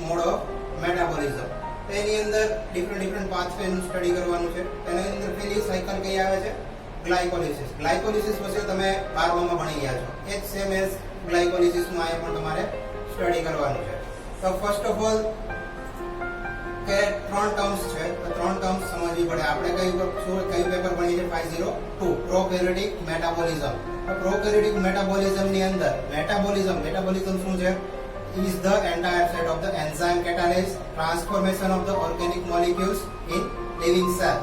Mode of metabolism. એની અંદર different pathway નું study કરવાનું છે. એની અંદર પેલી સાયકલ કઈ આવે છે? ગ્લાયકોલિસિસ. ગ્લાયકોલિસિસ પછી તમે 12માં ભણી ગયા છો. એ જ સેમ એઝ ગ્લાયકોલિસિસ માં એ પણ તમારે સ્ટડી કરવાનું છે. તો ફર્સ્ટ ઓફ ઓલ કે 3 ટર્મ્સ છે, તો 3 ટર્મ્સ સમજવી પડે. આપણે કયું પેપર ભણીએ છીએ? 502 પ્રોકેરિયોટિક મેટાબોલિઝમ. તો પ્રોકેરિયોટિક મેટાબોલિઝમ ની અંદર મેટાબોલિઝમ શું છે? is the entire set of the enzyme catalyze transformation of the organic molecules in living cell.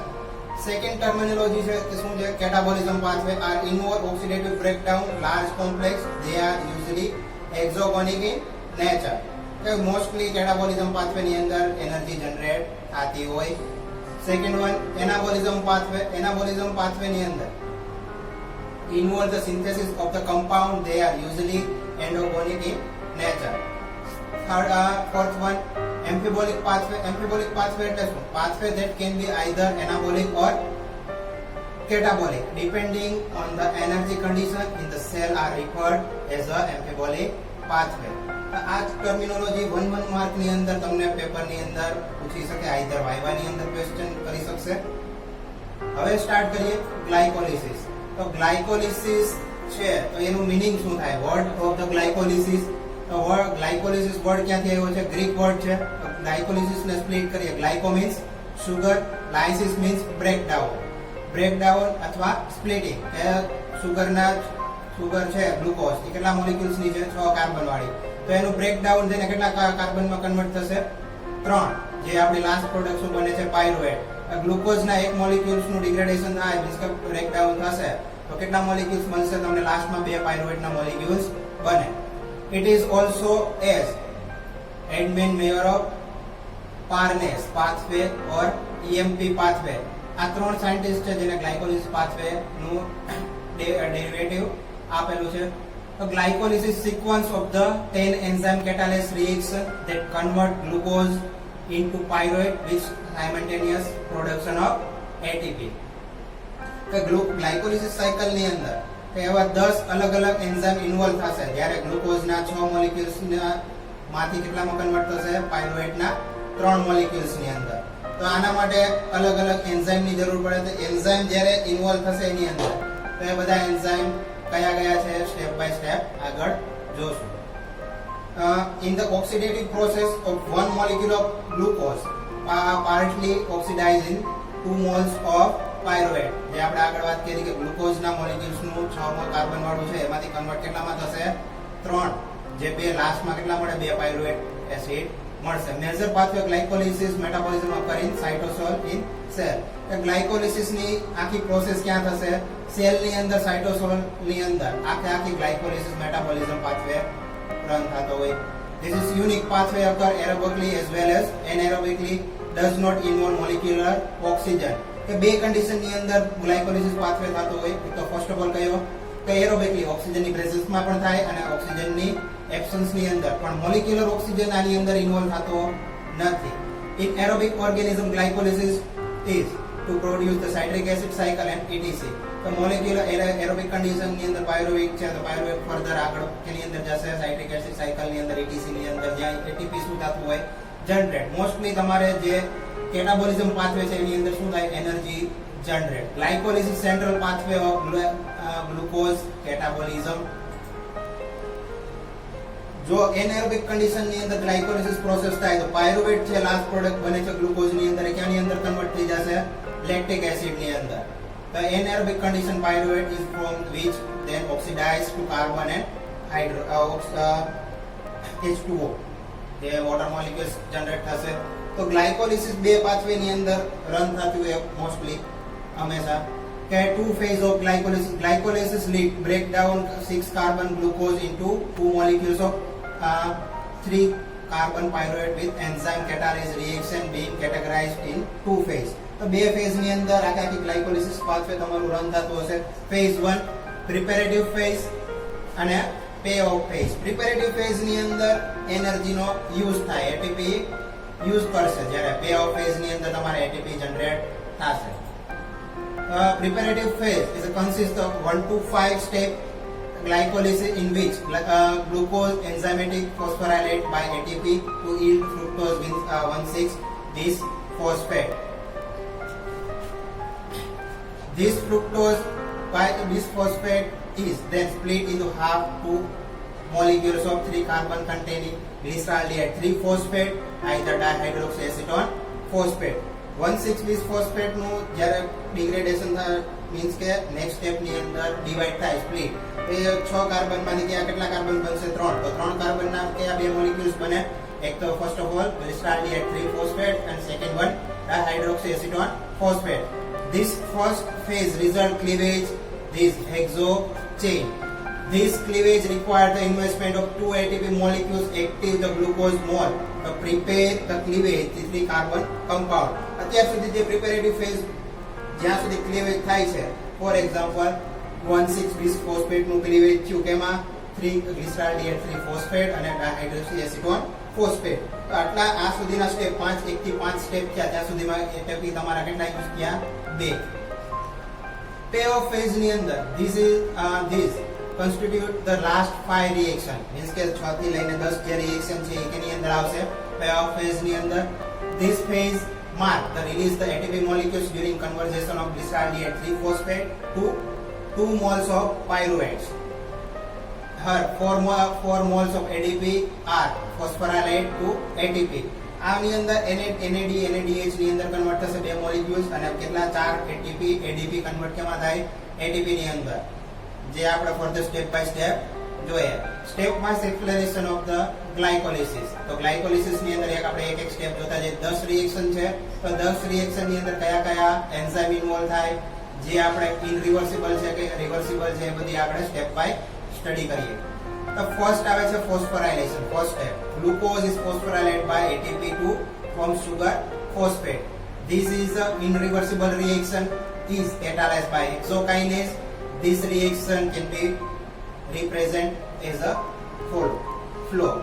Second terminology છે કે શું છે? catabolism pathway are involve oxidative breakdown large complex. They are usually exogonic in nature. કે mostly catabolism pathway ની અંદર energy generate થતી હોય. Second one anabolism pathway ની અંદર involve the synthesis of the compound. They are usually endogonic in nature. Third, fourth one amphibolic pathway. Amphibolic pathway એટલે શું? Pathway that can be either anabolic or catabolic depending on the energy condition in the cell are referred as a amphibolic pathway. આ terminology 1 mark ની અંદર તમને paper ની અંદર પૂછી શકે, આઈધર વાયવા ની અંદર ક્વેશ્ચન કરી શકશે. હવે સ્ટાર્ટ કરીએ ગ્લાયકોલિસિસ. તો ગ્લાયકોલિસિસ છે તો એનું મીનિંગ શું થાય? Word of the glycolysis. તો વર્ડ ગ્લાયકોલિસિસ વર્ડ ક્યાંથી આવ્યો છે? ગ્રીક વર્ડ છે. તો ગ્લાયકોલિસિસ ને સ્પ્લિટ કરીએ. ગ્લાયકો મીન્સ સુગર, લાયસિસ મીન્સ બ્રેકડાઉન અથવા સ્પ્લિટિંગ. કે સુગર છે ગ્લુકોઝ એ કેટલા મોલેક્યુલ્સ ની છે? 6 કાર્બન વાળી. તો એનું બ્રેકડાઉન થઈને કેટલા કાર્બનમાં કન્વર્ટ થશે? 3. જે આપણી લાસ્ટ પ્રોડક્ટ શું બને છે? પાયરુવેટ. ગ્લુકોઝ ના એક મોલેક્યુલ્સ નું ડિગ્રેડેશન થાય મીન્સ કે બ્રેકડાઉન થશે તો કેટલા મોલેક્યુલ્સ બનશે? તમને લાસ્ટમાં 2 પાયરુવેટ ના મોલેક્યુલ્સ બને. It is also as Edmund Mayor of Parnes pathway or EMP pathway. આ 3 સાયન્ટિસ્ટ છે જેને ગ્લાયકોલિસિસ પાથવે નું ડેરિવેટિવ આપેલું છે. તો glycolysis sequence of the 10 enzyme catalysis reaction that convert glucose into pyruvate with simultaneous production of ATP. તો glycolysis cycle ની અંદર એવા 10 અલગ એન્ઝાઇમ ઇન્વોલ્વ થશે. જ્યારે ગ્લુકોઝ ના 6 મોલેક્યુલ્સ માંથી કેટલામાં કન્વર્ટ થશે? પાયરુવેટ ના 3 મોલેક્યુલ્સ ની અંદર. તો આના માટે અલગ એન્ઝાઇમ ની જરૂર પડે. તો એન્ઝાઇમ જ્યારે ઇન્વોલ્વ થશે એની અંદર તો એ બધા એન્ઝાઇમ કયા છે? સ્ટેપ બાય સ્ટેપ આગળ જોશું. In the oxidative process of one molecule of glucose partly oxidized in 2 moles of pyruvate. જે આપણે આગળ વાત કરી કે ગ્લુકોઝ ના મોલેક્યુલ્સ નું 6 મોલ કાર્બન વાળું છે એમાંથી કન્વર્ટ કેટલામાં થશે? 3. જે 2 લાસ્ટમાં કેટલા મળે? 2 પાયરુવેટ એસિડ મળશે. Major pathway glycolysis metabolism occur in cytosol in cell. કે ગ્લાયકોલિસિસ ની આખી પ્રોસેસ ક્યાં થશે? સેલ ની અંદર, સાઇટોસોલ ની અંદર આખી ગ્લાયકોલિસિસ મેટાબોલિઝમ પાથવે રન થતો હોય. This is unique pathway occur aerobically as well as anaerobically, does not involve molecular oxygen. કે 2 કન્ડિશન ની અંદર ગ્લાયકોલિસિસ પાથવે થતો હોય. તો ફર્સ્ટ ઓફ ઓલ કયો? કે એરોબિકલી ઓક્સિજન ની પ્રેઝન્સ માં પણ થાય અને ઓક્સિજન ની એબ્સન્સ ની અંદર પણ મોલેક્યુલર ઓક્સિજન આની અંદર ઇન્વોલ્વ થતો નથી. In aerobic organism glycolysis is to produce the citric acid cycle and etc. તો મોલેક્યુલર એરોબિક કન્ડિશન ની અંદર પાયરુવેટ છે તો પાયરુવેટ ફર્ધર આગળ કેની અંદર જશે? સાઇટ્રિક એસિડ સાયકલ ની અંદર etc ની અંદર જ્યાં એટીપી શું થતું હોય? જનરેટ. મોસ્ટલી તમારે જે કેટાબોલિઝમ પાથવે છે એની અંદર શું થાય? Energy generate. Glycolysis central pathway of glucose catabolism. જો એનએરોબિક કન્ડિશન ની અંદર ગ્લાયકોલિસિસ પ્રોસેસ થાય તો પાયરુવેટ છે લાસ્ટ પ્રોડક્ટ બને છે ગ્લુકોઝ ની અંદર, ક્યાંની અંદર કન્વર્ટ થઈ જશે? લેક્ટિક એસિડ ની અંદર. The anaerobic condition pyruvate is formed which then oxidizes to carbon and H2O. જે વોટર મોલેક્યુલ્સ જનરેટ થશે. તો ગ્લાયકોલિસિસ 2 પાથવે ની અંદર રન થતું હોય મોસ્ટલી હંમેશા. કે 2 phase of glycolysis lead break down 6 carbon glucose into 2 molecules of 3 carbon pyruvate with enzyme catalysis reaction being categorized in 2 phase. તો 2 ફેઝ ની અંદર આખી ગ્લાયકોલિસિસ પાથવે તમારું રન થતું હશે. ફેઝ 1 પ્રિપેરેટિવ ફેઝ અને પે ઓફ ફેઝ. પ્રિપેરેટિવ ફેઝ ની અંદર એનર્જી નો યુઝ થાય, એટીપી યુઝ કરશે. જ્યારે પે ઓફ ફેઝ ની અંદર તમારે એટીપી જનરેટ થશે. Preparative phase is a consist of 1 to 5 step glycolysis in which glucose enzymatic phosphorylate by ATP to yield fructose 1,6 bis phosphate. This fructose by bis phosphate is then split into half two molecules of 3 carbon containing glyceraldehyde 3 phosphate either dihydroxyacetone phosphate. 1,6 bis phosphate નું જ્યારે degradation થાય means કે next step ની અંદર divide થાય split એ 6 carbon માંથી કે કેટલા કાર્બન બનશે 3 તો 3 કાર્બન ના કયા બે મોલેક્યુલ્સ બને એક તો first of all glyceraldehyde 3 phosphate and second one dihydroxyacetone phosphate. This first phase result cleavage this hexo chain. This cleavage requires the investment of 2 ATP molecules active the glucose mole to prepare the cleavage 3 carbon compound. અત્યાર સુધી જે પ્રિપેરેટિવ phase જ્યાં સુધી cleavage થાય છે for example 1,6 bis phosphate નું cleavage થયું કેમાં 3 glyceraldehyde 3 phosphate અને dihydroxyacetone phosphate. તો આટલા આ સુધીના સ્ટેપ 5 1 થી 5 સ્ટેપ થયા ત્યાં સુધીમાં એટીપી તમારા કેટલા યુઝ થયા 2. payoff phase ની અંદર this constitute the last 5 reaction means કે 6 થી લઈને 10 જે રિએક્શન છે એની અંદર આવશે payoff phase ની અંદર. this phase mark the release the ATP molecules during conversion of glyceraldehyde 3 phosphate to 2 moles of pyruvates. Her 4 moles of ADP are phosphorylate to ATP. આની અંદર NAD NADH ની અંદર કન્વર્ટ થશે બે મોલેક્યુલ્સ અને કેટલા 4 ATP ADP કન્વર્ટ કેમાં થાય ATP ની અંદર જે આપણે ફર્ધર સ્ટેપ બાય સ્ટેપ જોઈએ. Step wise explanation of the glycolysis. તો ગ્લાયકોલિસિસ ની અંદર આપણે એક એક સ્ટેપ જોતા જઈએ. 10 રિએક્શન છે તો 10 રિએક્શન ની અંદર કયા કયા એન્ઝાઇમ ઇન્વોલ્વ થાય જે આપણે ઇનરિવર્સિબલ છે કે રિવર્સિબલ છે એ બધી આપણે સ્ટેપ બાય સ્ટડી કરીએ. તો ફર્સ્ટ આવે છે phosphorylation. First step glucose is phosphorylate by ATP to form sugar phosphate. This is a irreversible reaction is catalyzed by hexokinase. This reaction can be represent as a flow.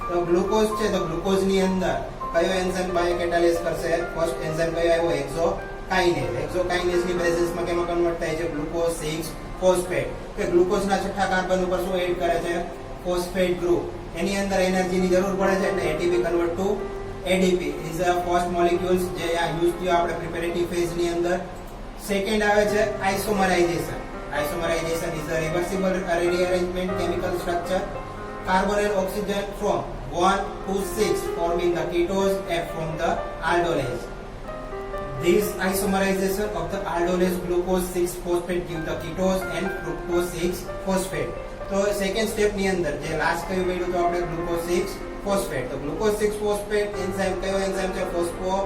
તો glucose છે તો glucose ની અંદર કયો enzyme by કેટાલિઝ કરશે first enzyme કયો આવ્યો હેક્સોકાઇનેઝ. હેક્સોકાઇનેઝ ની પ્રેઝન્સ માં કેમાં કન્વર્ટ થાય છે ગ્લુકોઝ 6 ફોસ્ફેટ કે ગ્લુકોઝ ના છઠ્ઠા કાર્બન ઉપર શું એડ કરે છે ફોસ્ફેટ ગ્રુપ. એની અંદર એનર્જી ની જરૂર પડે છે એટલે ATP convert to ADP is a first molecules જે આ યુઝ થયો આપણે પ્રિપેરેટિવ ફેઝ ની અંદર. સેકન્ડ આવે છે આઇસોમરાઇઝેશન. Isomerization is a reversible rearrangement chemical structure. Carbon and oxygen from 1 to 6 forming the ketose F from the aldolase. This isomerization of the aldolase glucose 6 phosphate give the ketose and fructose 6 phosphate. તો second step ની અંદર જે last કયું મળ્યું તો આપણે glucose 6 phosphate. તો glucose 6 phosphate enzyme કયો એન્ઝાઇમ છે ફોસ્ફો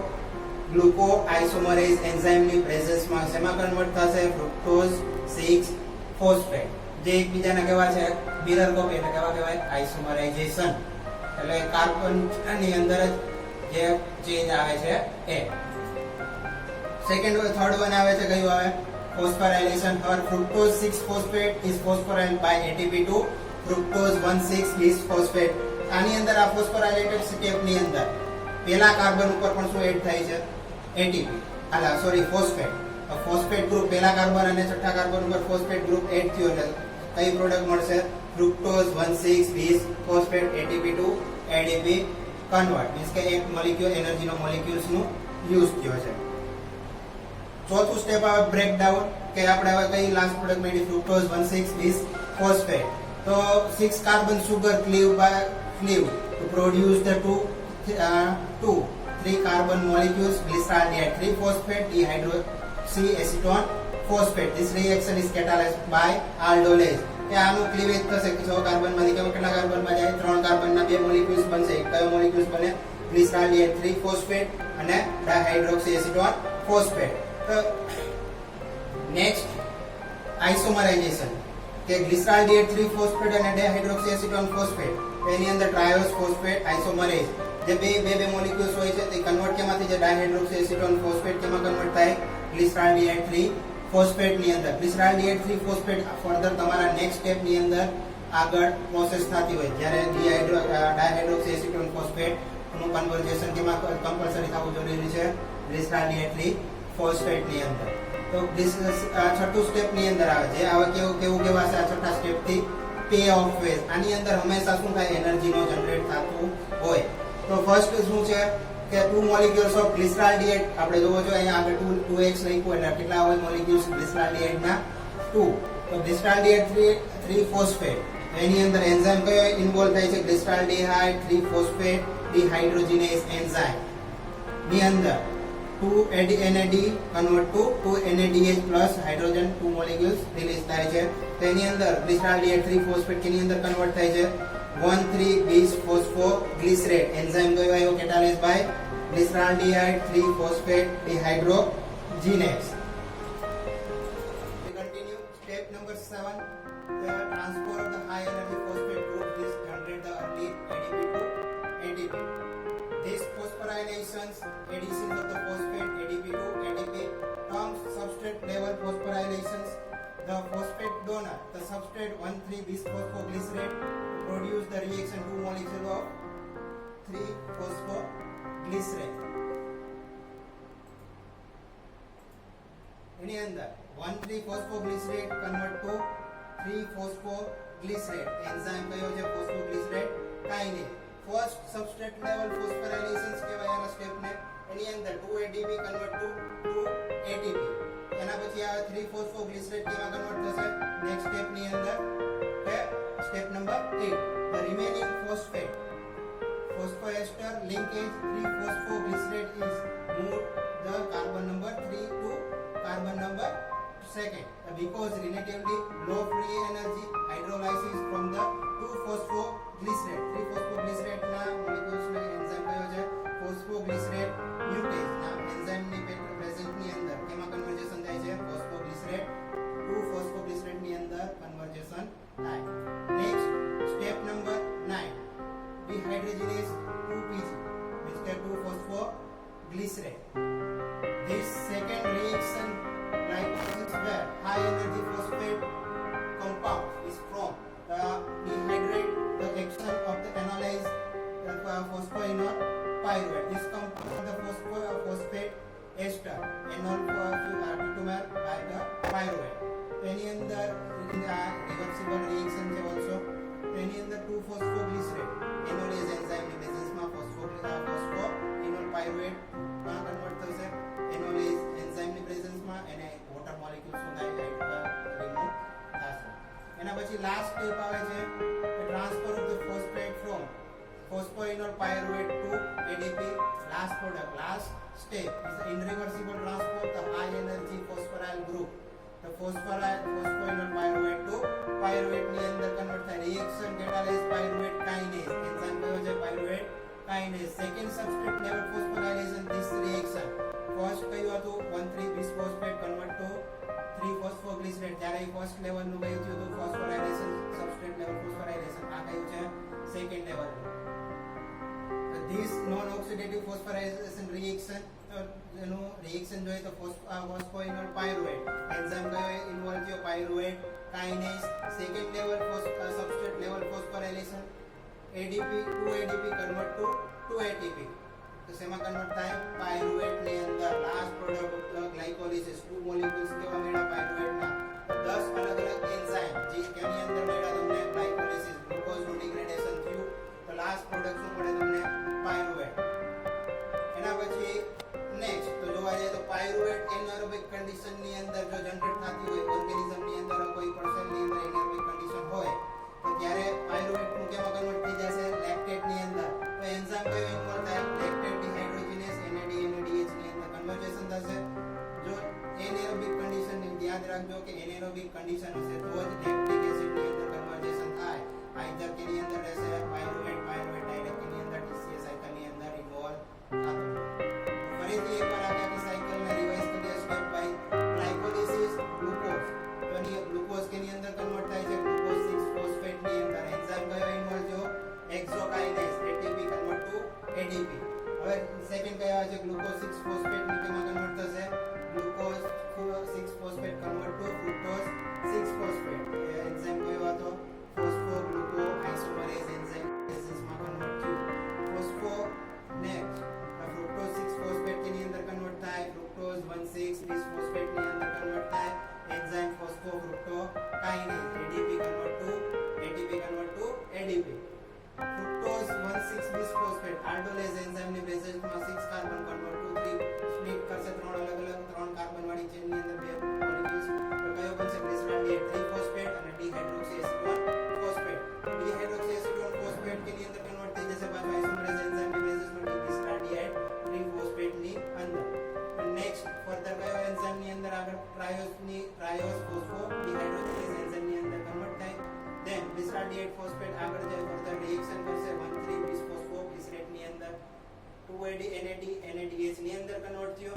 ગ્લુકો આઇસોમરેઝ એન્ઝાઇમ ની પ્રેઝન્સ માં શેમાં કન્વર્ટ થશે ફ્રુક્ટોઝ 6 ફોસ્ફેટ જે એકબીજાને કેવા છે મિરર કોપી એટલે કેવા કહેવાય આઇસોમરાઇઝેશન. એટલે કાર્બન ની અંદર જે ચેન્જ આવે છે એ. સેકન્ડ થર્ડ વન આવે છે કયું આવે phosphorylation. Her fructose 6 phosphate is phosphorylated by ATP to fructose 1,6 bis phosphate. આની અંદર આ ફોસ્ફોરાયલેટેડ સ્ટેપ ની અંદર પહેલા કાર્બન ઉપર પણ શું એડ થાય છે ATP ફોસ્ફેટ. ફોસ્ફેટ ગ્રુપ પહેલા કાર્બન અને છઠ્ઠા કાર્બન ઉપર ફોસ્ફેટ ગ્રુપ એડ થયો એટલે કઈ પ્રોડક્ટ મળશે fructose 1,6 bis phosphate ATP to ADP convert means કે એક મોલેક્યુલ એનર્જી નો મોલેક્યુલ્સ નું યુઝ થયો છે. ચોથું સ્ટેપ આવે બ્રેકડાઉન કે આપણે હવે કઈ લાસ્ટ પ્રોડક્ટ મળી ફ્રુક્ટોઝ 1,6 bis phosphate. તો 6 carbon sugar cleave to produce the two 3 carbon molecules glyceraldehyde 3 phosphate dihydroxyacetone phosphate. This reaction is catalyzed by aldolase. કે આનું ક્લીવેજ થશે કે 6 કાર્બન માંથી કેટલા કાર્બન માં જાય 3 કાર્બન ના બે મોલેક્યુલ્સ બનશે. કયો મોલેક્યુલ્સ બને glyceraldehyde 3 phosphate અને dihydroxyacetone phosphate. તો નેક્સ્ટ આઇસોમરાઇઝેશન કે glyceraldehyde 3 phosphate અને dihydroxyacetone phosphate એની અંદર ટ્રાયોસ ફોસ્ફેટ આઇસોમરેઝ જે બે મોલેક્યુલ્સ હોય છે તે કન્વર્ટ કેમાંથી જે ડાયહાઇડ્રોક્સીએસિટોન ફોસ્ફેટ કેમાં કન્વર્ટ થાય ગ્લિસરાલ્ડિહાઇડ 3 ફોસ્ફેટ ની અંદર. ગ્લિસરાલ્ડિહાઇડ 3 ફોસ્ફેટ ફર્ધર તમારા નેક્સ્ટ સ્ટેપ ની અંદર આગળ પ્રોસેસ થતી હોય જ્યારે ડાયહાઇડ્રોક્સીએસિટોન ફોસ્ફેટ નું કન્વર્જેશન કેમાં કમ્પલસરી થવું જરૂરી છે ગ્લિસરાલ્ડિહાઇડ 3 ફોસ્ફેટ ની અંદર. તો છઠ્ઠું સ્ટેપ ની અંદર આવે જે આવા કેવું કેવા છે આ છઠ્ઠા સ્ટેપ થી પે ઓફ ફેઝ. આની અંદર હંમેશા શું થાય, એનર્જીનો જનરેટ થતું હોય. તો ફર્સ્ટ શું છે કે 2 મોલેક્યુલ્સ ઓફ ગ્લિસરાલ્ડિએટ. આપણે જોવો છો અહીંયા આગળ 2x લખ્યું એટલે કેટલા હોય મોલેક્યુલ્સ ગ્લિસરાલ્ડિએટના 2. તો ગ્લિસરાલ્ડિએટ 3 ફોસ્ફેટ. એની અંદર એન્ઝાઇમ કયો ઇન્વોલ્વ થાય છે, ગ્લિસરાલ્ડિહાઇડ 3 ફોસ્ફેટ ડિહાઇડ્રોજિનેઝ એન્ઝાઇમ ની અંદર 2 NAD convert to 2 NADH plus hydrogen 2 molecules release થાય છે. તો એની અંદર ગ્લિસરાલ્ડિએટ 3 ફોસ્ફેટ કેની અંદર કન્વર્ટ થાય છે 1,3 bis phosphoglycerate. એન્ઝાઇમ કયો આવ્યો, catalyzed by glyceraldehyde 3 phosphate dehydrogenase. We continue. Step number 7, the transfer of the high energy phosphate group is generate the early ADP to ATP. This phosphorylations, additions of the phosphate ADP to ATP terms substrate level phosphorylations. The phosphate donor, the substrate 1,3 bis phosphoglycerate produce the reaction 2 molecule of 3 phosphoglycerate. એની અંદર 1,3 phosphoglycerate convert to 3 phosphoglycerate. Enzyme કયો છે, phosphoglycerate kinase. First substrate level phosphorylations કહેવાય આના સ્ટેપને. એની અંદર 2 ADP convert to 2 ATP. એના પછી આ 3 ફોસ્ફોગ્લિસરેટ કેમાં કન્વર્ટ થશે નેક્સ્ટ સ્ટેપ ની અંદર કે step number 8, the remaining phosphate phosphoester linkage 3 phosphoglycerate is moved the carbon number 3 to carbon number 2nd because relatively low free energy hydrolysis from the 2 phosphoglycerate 3 phosphoglycerate ના molecules ને enzyme કયો છે phosphoglycerate mutase ના enzyme ની present ની અંદર કેમાં કન્વર્જેશન થાય છે phosphoglycerate 2 phosphoglycerate ની અંદર કન્વર્જેશન થાય. Next step number 9, dehydrogenase 2PG which is 2 phosphoglycerate. This second reaction glycolysis where high energy phosphate compound is formed dehydrate the action of the analyzed phosphoenol pyruvate. This compound the phosphate ester enol tautomer by the pyruvate. એની અંદર reversible reaction છે also. એની અંદર 2 phosphoglycerate enolase enzyme ની presence માં phosphoenol pyruvate માં convert થશે. enolase enzyme ની presence માં એને વોટર મોલેક્યુલ્સ નું રિમૂવ થશે. એના પછી લાસ્ટ સ્ટેપ આવે છે transfer of the phosphate from phosphoenol pyruvate to ADP. last product, last step is irreversible transfer of the high energy phosphoryl group. The phosphoenol pyruvate to pyruvate ની અંદર convert થાય. reaction catalyzed pyruvate kinase enzyme કયો છે pyruvate kinase. second substrate level phosphorylation this reaction first કયું હતું 1,3 bis phosphate convert to 3 phosphoglycerate. જ્યારે first level નું કયું થયું હતું phosphorylation substrate level phosphorylation. આ કયું છે second level. this non oxidative phosphorylation reaction એનું રિએક્શન જોઈએ તો phosphoenol pyruvate એન્ઝાઇમ કયો ઇન્વોલ્વ થયો pyruvate kinase. Second level substrate level phosphorylation ADP 2 ADP convert to 2 ATP. તો શેમાં કન્વર્ટ થાય pyruvate ની અંદર. લાસ્ટ પ્રોડક્ટ ગ્લાયકોલિસિસ 2 મોલેક્યુલ્સ કેવા મળ્યા pyruvate ના 10 અલગ અલગ એન્ઝાઇમ જે કેની અંદર મળ્યા તમને ગ્લાયકોલિસિસ ગ્લુકોઝ નું ડિગ્રેડેશન થયું. તો લાસ્ટ પ્રોડક્ટ શું મળે તમને pyruvate. એના પછી નેક્સ્ટ તો જોવા જાય તો pyruvate એનારોબિક કન્ડિશન ની અંદર જો જનરેટ થતી હોય ઓર્ગેનિઝમ ની અંદર કોઈ પણ સેલ ની અંદર એનારોબિક કન્ડિશન હોય તો ત્યારે pyruvate નું કેમાં કન્વર્ટ થઈ જશે લેક્ટેટ ની અંદર. તો એન્ઝાઇમ કયો ઇન્વોલ્વ થાય લેક્ટેટ ડિહાઇડ્રોજિનેઝ NAD NADH ની અંદર કન્વર્જેશન થશે. જો એનારોબિક કન્ડિશન ની યાદ રાખજો કે એનારોબિક કન્ડિશન હશે તો જ લેક્ટિક એસિડ ની અંદર કન્વર્જેશન થાય. આઈધર કેની અંદર રહેશે pyruvate ડાયરેક્ટ ની અંદર TCA સાયકલ ની અંદર ઇન્વોલ્વ થશે. ફરીથી એકવાર આખી સાયકલ ને રિવાઇઝ કરીએ સ્ટેપ બાય ગ્લાયકોલિસિસ ગ્લુકોઝ. તો ની ગ્લુકોઝ કેની અંદર કન્વર્ટ થાય છે ગ્લુકોઝ 6 ફોસ્ફેટ ની અંદર. એન્ઝાઇમ કયો ઇન્વોલ્વ થયો હેક્સોકાઇનેઝ ATP કન્વર્ટ ટુ ADP. હવે સેકન્ડ કયો આવે છે ગ્લુકોઝ 6 ફોસ્ફેટ ની કેમાં કન્વર્ટ થશે glucose 6 phosphate convert to fructose 6 phosphate. Enzyme કયો હતો ફોસ્ફોગ્લુકોઆઇસોમરેઝ એન્ઝાઇમ બેસિસમાં કન્વર્ટ થયું. ફોસ્ફો નેક્સ્ટ ફ્રુક્ટોઝ 6 ફોસ્ફેટ ની અંદર કન્વર્ટ થાય. ફ્રુક્ટોઝ 1,6 bis ફોસ્ફેટ ની અંદર કન્વર્ટ થાય. Enzyme phosphofructokinase ADP convert to ATP 2AD NADH ની અંદર કન્વર્ટ થયો.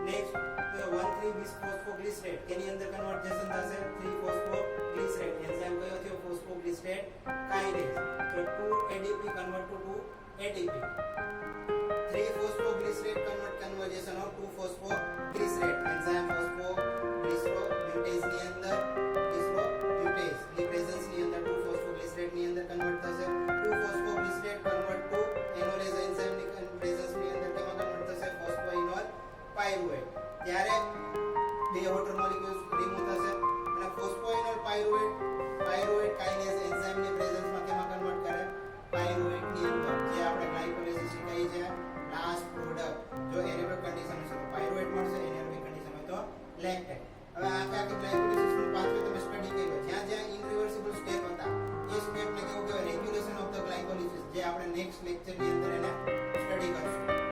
નેક્સ્ટ 1,3 બિસ્ફોસ્ફોગ્લિસરેટ કેની અંદર કન્વર્ઝેશન થશે 3-ફોસ્ફોગ્લિસરેટ એન્ઝાઇમ કયો થયો ફોસ્ફોગ્લિસરેટ કાઇનેઝ. તો 2ADP કન્વર્ટ ટુ 2ATP. 3-ફોસ્ફોગ્લિસરેટ કન્વર્ઝેશન ઓફ 2-ફોસ્ફોગ્લિસરેટ એન્ઝાઇમ ફોસ્ફોગ્લિસરોમિટેઝ ની અંદર